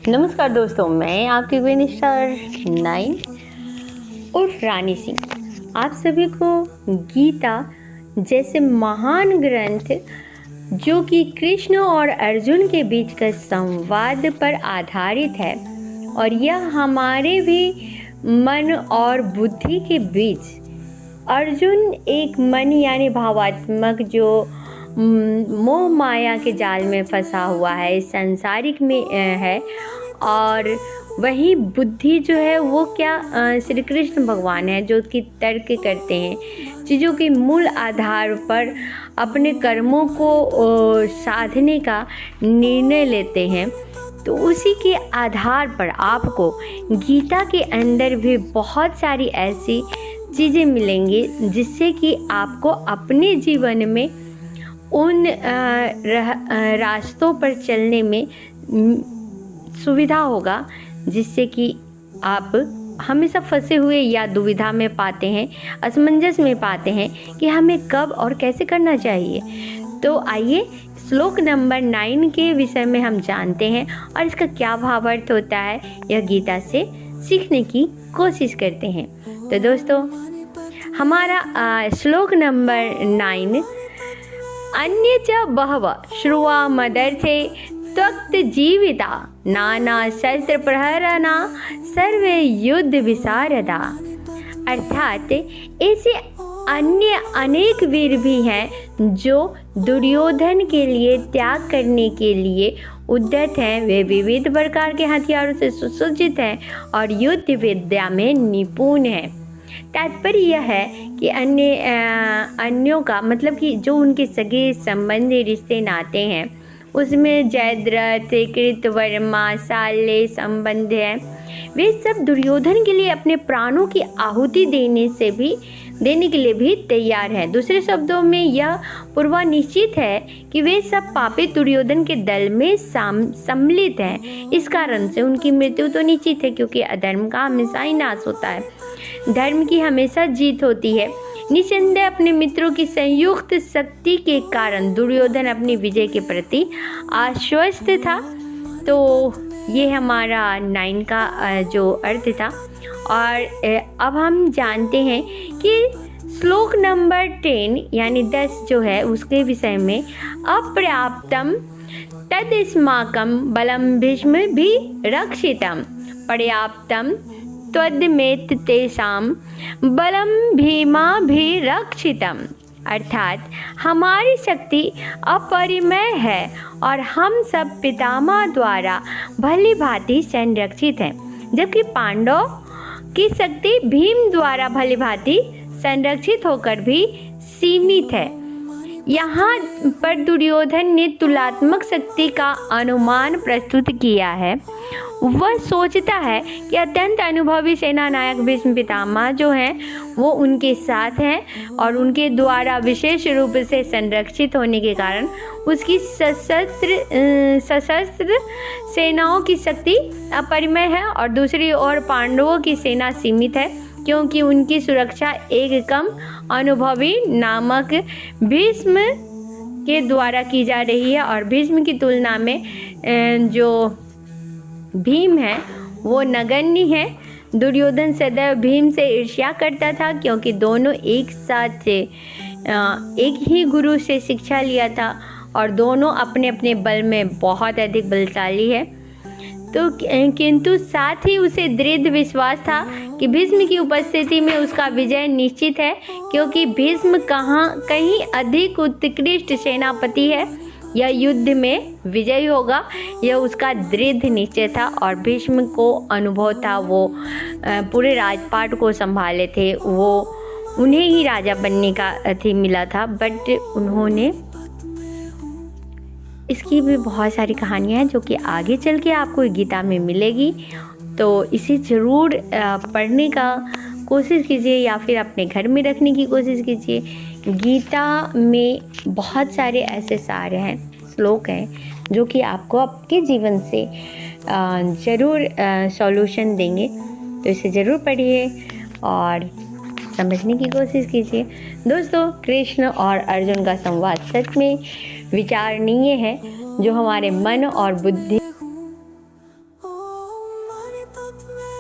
नमस्कार दोस्तों, मैं आपकी विनिस्टर 9 और रानी सिंह आप सभी को गीता जैसे महान ग्रंथ जो कि कृष्ण और अर्जुन के बीच का संवाद पर आधारित है और यह हमारे भी मन और बुद्धि के बीच अर्जुन एक मन यानी भावात्मक जो मोह माया के जाल में फंसा हुआ है, संसारिक में है, और वही बुद्धि जो है वो क्या श्री कृष्ण भगवान है जो कि तर्क करते हैं, चीज़ों के मूल आधार पर अपने कर्मों को साधने का निर्णय लेते हैं। तो उसी के आधार पर आपको गीता के अंदर भी बहुत सारी ऐसी चीज़ें मिलेंगी जिससे कि आपको अपने जीवन में उन रास्तों पर चलने में सुविधा होगा, जिससे कि आप हमेशा फंसे हुए या दुविधा में पाते हैं, असमंजस में पाते हैं कि हमें कब और कैसे करना चाहिए। तो आइए श्लोक नंबर 9 के विषय में हम जानते हैं और इसका क्या भावार्थ होता है, यह गीता से सीखने की कोशिश करते हैं। तो दोस्तों, हमारा श्लोक नंबर 9, अन्य च बहव श्रुवा मदर्थे त्वक्त जीविता नाना शस्त्र प्रहरणा सर्वे युद्ध विशारदा। अर्थात ऐसे अन्य अनेक वीर भी हैं जो दुर्योधन के लिए त्याग करने के लिए उद्यत हैं। वे विविध प्रकार के हथियारों से सुसज्जित हैं और युद्ध विद्या में निपुण हैं। तात्पर्य यह है कि अन्यों का मतलब कि जो उनके सगे संबंधी रिश्ते नाते हैं उसमें जयद्रथ, कृतवर्मा, शाल्य संबंध हैं, वे सब दुर्योधन के लिए अपने प्राणों की आहुति देने के लिए भी तैयार हैं। दूसरे शब्दों में यह पूर्व निश्चित है कि वे सब पापी दुर्योधन के दल में सम्मिलित हैं। इस कारण से उनकी मृत्यु तो निश्चित है, क्योंकि अधर्म का हमेशा ही नाश होता है, धर्म की हमेशा जीत होती है। निसंदेह अपने मित्रों की संयुक्त शक्ति के कारण दुर्योधन अपनी विजय के प्रति आश्वस्त था। तो ये हमारा 9 का जो अर्थ था। और अब हम जानते हैं कि श्लोक नंबर 10 यानी 10 जो है उसके विषय में, अपर्याप्तम तदस्माकं बलम भीष्म भी रक्षितम पर्याप्तम त्वदमेत तेषां बलम भीमा भी रक्षितम। अर्थात हमारी शक्ति अपरिमेय है और हम सब पितामह द्वारा भली भांति संरक्षित हैं, जबकि पांडव की शक्ति भीम द्वारा भली भांति संरक्षित होकर भी सीमित है। यहाँ पर दुर्योधन ने तुलनात्मक शक्ति का अनुमान प्रस्तुत किया है। वह सोचता है कि अत्यंत अनुभवी सेना नायक भीष्म पितामह जो हैं वो उनके साथ हैं और उनके द्वारा विशेष रूप से संरक्षित होने के कारण उसकी सशस्त्र सेनाओं की शक्ति अपरिमेय है, और दूसरी ओर पांडवों की सेना सीमित है, क्योंकि उनकी सुरक्षा एक कम अनुभवी नामक भीष्म के द्वारा की जा रही है। और भीष्म की तुलना में जो भीम है वो नगण्य है। दुर्योधन सदैव भीम से ईर्ष्या करता था, क्योंकि दोनों एक साथ एक ही गुरु से शिक्षा लिया था और दोनों अपने अपने बल में बहुत अधिक बलशाली है। तो किंतु साथ ही उसे दृढ़ विश्वास था कि भीष्म की उपस्थिति में उसका विजय निश्चित है, क्योंकि भीष्म कहीं अधिक उत्कृष्ट सेनापति है। यह युद्ध में विजयी होगा, यह उसका दृढ़ निश्चय था। और भीष्म को अनुभव था, वो पूरे राजपाट को संभाले थे, वो उन्हें ही राजा बनने का मिला था, बट उन्होंने इसकी भी बहुत सारी कहानियाँ हैं जो कि आगे चल के आपको गीता में मिलेगी। तो इसे ज़रूर पढ़ने का कोशिश कीजिए या फिर अपने घर में रखने की कोशिश कीजिए। गीता में बहुत सारे ऐसे सार हैं, श्लोक हैं जो कि आपको आपके जीवन से ज़रूर सॉल्यूशन देंगे। तो इसे ज़रूर पढ़िए और समझने की कोशिश कीजिए। दोस्तों, कृष्ण और अर्जुन का संवाद सच में विचारणीय है, जो हमारे मन और बुद्धि रात में